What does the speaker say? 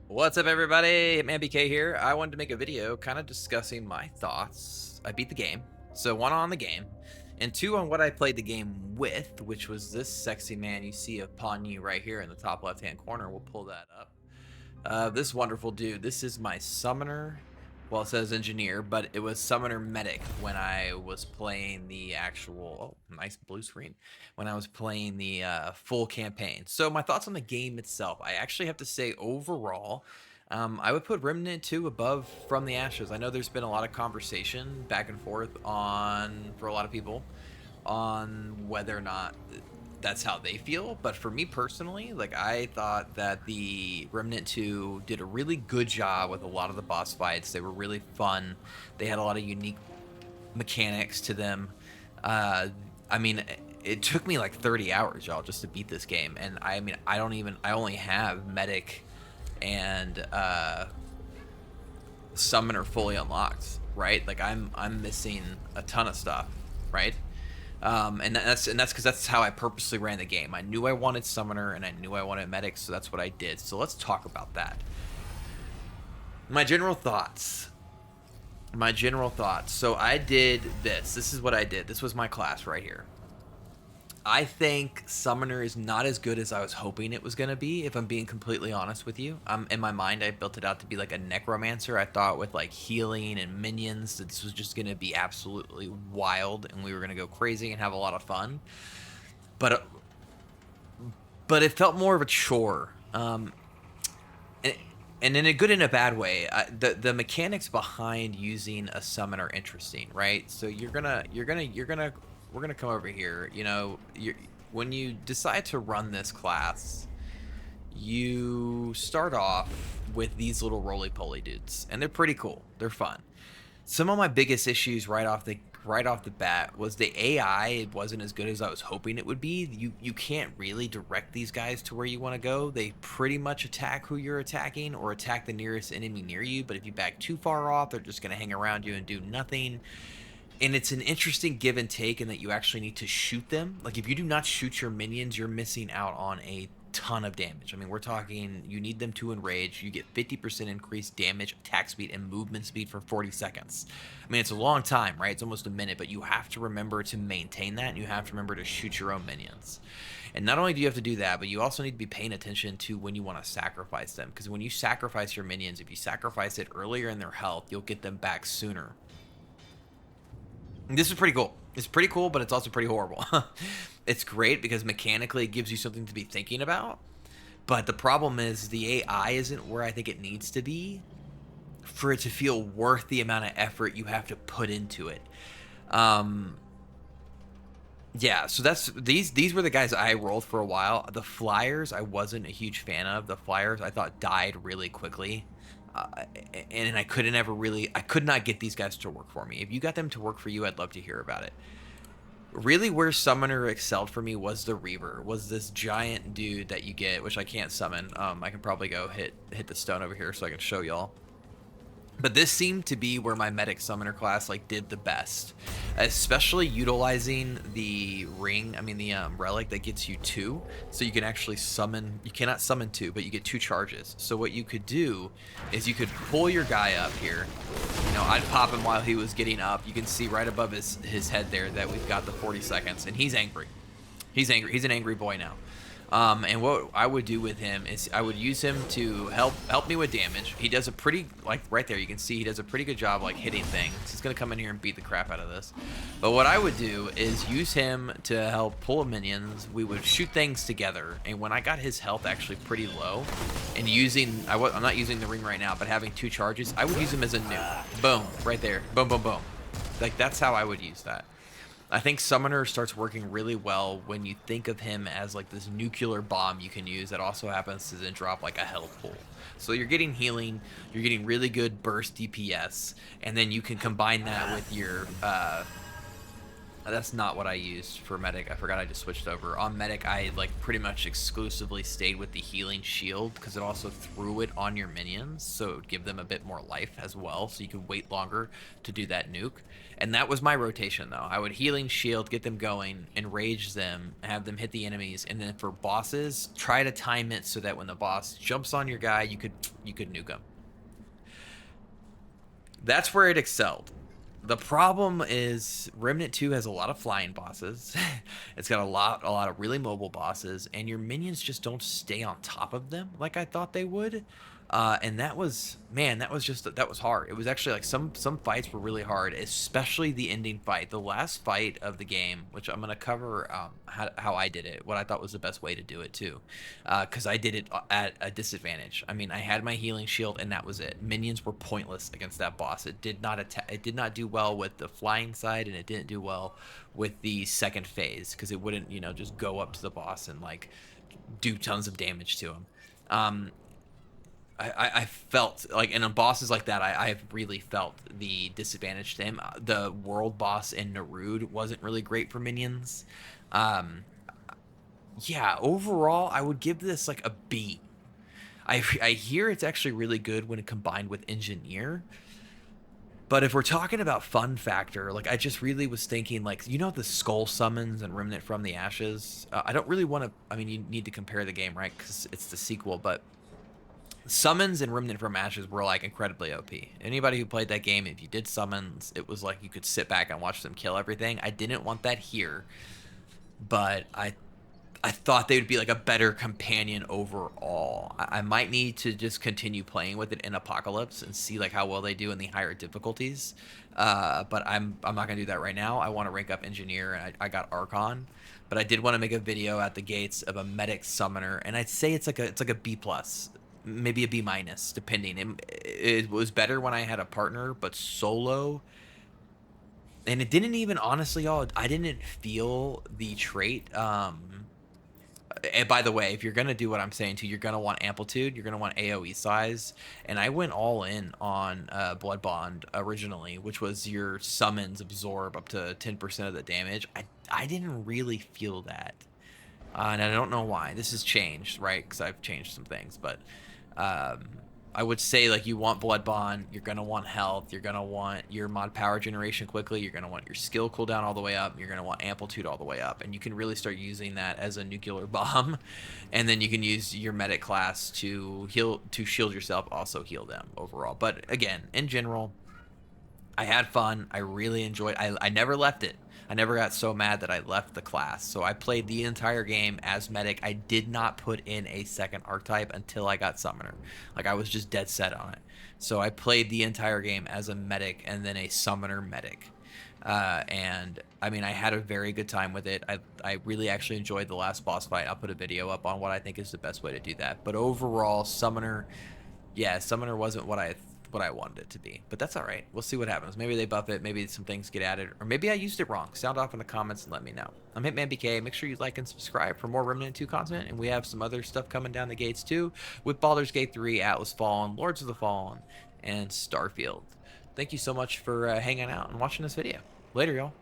What's up, everybody? Hitman BK here. I wanted to make a video kind of discussing my thoughts. I beat the game, so one on the game, and two on what I played the game with, which was this sexy man you see upon you right here in the top left-hand corner. We'll pull that up. This wonderful dude. This is my summoner. Well, it says engineer, but it was summoner medic when I was playing the actual. Oh, nice blue screen. When I was playing the full campaign. So my thoughts on the game itself. I actually have to say overall, I would put Remnant 2 above From the Ashes. I know there's been a lot of conversation back and forth on for a lot of people on whether or not that's how they feel, but for me personally, like, I thought that the Remnant 2 did a really good job with a lot of the boss fights. They were really fun. They had a lot of unique mechanics to them. I mean, it took me like 30 hours, y'all, just to beat this game. And I mean, I only have medic and summoner fully unlocked, right? Like, I'm missing a ton of stuff, right? And that's because that's how I purposely ran the game. I knew I wanted summoner and I knew I wanted medic, so that's what I did. So let's talk about that. My general thoughts. My general thoughts. So I did this. This is what I did. This was my class right here. I think Summoner is not as good as I was hoping it was going to be, if I'm being completely honest with you. In my mind, I built it out to be like a Necromancer. I thought with like healing and minions, that this was just going to be absolutely wild and we were going to go crazy and have a lot of fun. But it felt more of a chore. And, and in a good and a bad way. The mechanics behind using a summon are interesting, right? So we're gonna come over here. You know, when you decide to run this class, you start off with these little roly-poly dudes, and they're pretty cool. They're fun. Some of my biggest issues right off the bat was the AI wasn't as good as I was hoping it would be. You can't really direct these guys to where you want to go. They pretty much attack who you're attacking or attack the nearest enemy near you, but if you back too far off, they're just going to hang around you and do nothing. And it's an interesting give and take in that you actually need to shoot them. Like, if you do not shoot your minions, you're missing out on a ton of damage. I mean, we're talking, you need them to enrage. You get 50% increased damage, attack speed, and movement speed for 40 seconds. I mean, it's a long time, right? It's almost a minute, but you have to remember to maintain that, and you have to remember to shoot your own minions. And not only do you have to do that, but you also need to be paying attention to when you want to sacrifice them. Because when you sacrifice your minions, if you sacrifice it earlier in their health, you'll get them back sooner. This is pretty cool. It's pretty cool, but it's also pretty horrible. It's great because mechanically it gives you something to be thinking about. But the problem is the AI isn't where I think it needs to be for it to feel worth the amount of effort you have to put into it. Yeah, so that's these were the guys I rolled for a while. The flyers I wasn't a huge fan of. The flyers I thought died really quickly. Uh, and I could not get these guys to work for me. If you got them to work for you, I'd love to hear about it. Really, where Summoner excelled for me was the Reaver, was this giant dude that you get, which I can't summon. I can probably go hit the stone over here so I can show y'all. But this seemed to be where my medic summoner class like did the best, especially utilizing the ring. I mean the relic that gets you two, so you can actually summon. You cannot summon two, but you get two charges. So what you could do is you could pull your guy up here. You know, I'd pop him while he was getting up. You can see right above his head there that we've got the 40 seconds, and he's angry. He's angry. He's an angry boy now. And what I would do with him is I would use him to help me with damage. He does a pretty, like right there, you can see he does a pretty good job like hitting things. He's gonna come in here and beat the crap out of this. But what I would do is use him to help pull minions. We would shoot things together, and when I got his health actually pretty low, and I'm not using the ring right now, but having two charges, I would use him as a nuke. Boom, right there. Boom, boom, boom. Like, that's how I would use that. I think Summoner starts working really well when you think of him as like this nuclear bomb you can use that also happens to then drop like a health pool. So you're getting healing, you're getting really good burst DPS, and then you can combine that with That's not what I used for medic. I forgot I just switched over. On medic, I like pretty much exclusively stayed with the healing shield because it also threw it on your minions, so it would give them a bit more life as well, so you could wait longer to do that nuke. And that was my rotation though. I would healing shield, get them going, enrage them, have them hit the enemies, and then for bosses, try to time it so that when the boss jumps on your guy, you could nuke him. That's where it excelled. The problem is Remnant 2 has a lot of flying bosses. It's got a lot of really mobile bosses, and your minions just don't stay on top of them like I thought they would. And that was, man, that was hard. It was actually like some fights were really hard, especially the ending fight, the last fight of the game, which I'm gonna cover how I did it, what I thought was the best way to do it too, because I did it at a disadvantage. I mean, I had my healing shield, and that was it. Minions were pointless against that boss. It did not attack. It did not do well with the flying side, and it didn't do well with the second phase because it wouldn't, just go up to the boss and like do tons of damage to him. I felt like, and on bosses like that, I've really felt the disadvantage to him. The world boss in Narud wasn't really great for minions. Um, yeah, overall, I would give this like a B. I hear it's actually really good when combined with Engineer. But if we're talking about fun factor, like I just really was thinking, like, the skull summons and Remnant from the Ashes. I don't really want to. I mean, you need to compare the game, right? Because it's the sequel, but summons and Remnant from Ashes were like incredibly OP. Anybody who played that game, if you did summons, it was like you could sit back and watch them kill everything. I didn't want that here, but I thought they would be like a better companion overall. I might need to just continue playing with it in Apocalypse and see like how well they do in the higher difficulties. But I'm not gonna do that right now. I want to rank up Engineer, and I got Archon, but I did want to make a video at the gates of a medic summoner, and I'd say it's like a B plus, maybe a B minus, depending. It was better when I had a partner, but solo. And it didn't even, honestly, y'all, I didn't feel the trait. And by the way, if you're gonna do what I'm saying too, you're gonna want amplitude, you're gonna want AoE size, and I went all in on Blood Bond originally, which was your summons absorb up to 10% of the damage. I didn't really feel that, and I don't know why. This has changed, right? Because I've changed some things, but um, I would say like you want Blood Bond, you're gonna want health, you're gonna want your mod power generation quickly, you're gonna want your skill cooldown all the way up, you're gonna want amplitude all the way up, and you can really start using that as a nuclear bomb, and then you can use your medic class to shield yourself, also heal them overall. But again, in general, I had fun. I really enjoyed. I never left it. I never got so mad that I left the class. So I played the entire game as medic. I did not put in a second archetype until I got summoner. Like I was just dead set on it. So I played the entire game as a medic and then a summoner medic. And I mean, I had a very good time with it. I really actually enjoyed the last boss fight. I'll put a video up on what I think is the best way to do that. But overall, summoner, yeah, summoner wasn't what I wanted it to be, but that's all right. We'll see what happens. Maybe they buff it, maybe some things get added, or maybe I used it wrong. Sound off in the comments and let me know. I'm HitmanBK. Make sure you like and subscribe for more Remnant 2 content, and we have some other stuff coming down the gates too, with Baldur's Gate 3, Atlas Fallen, Lords of the Fallen, and Starfield. Thank you so much for hanging out and watching this video. Later, y'all.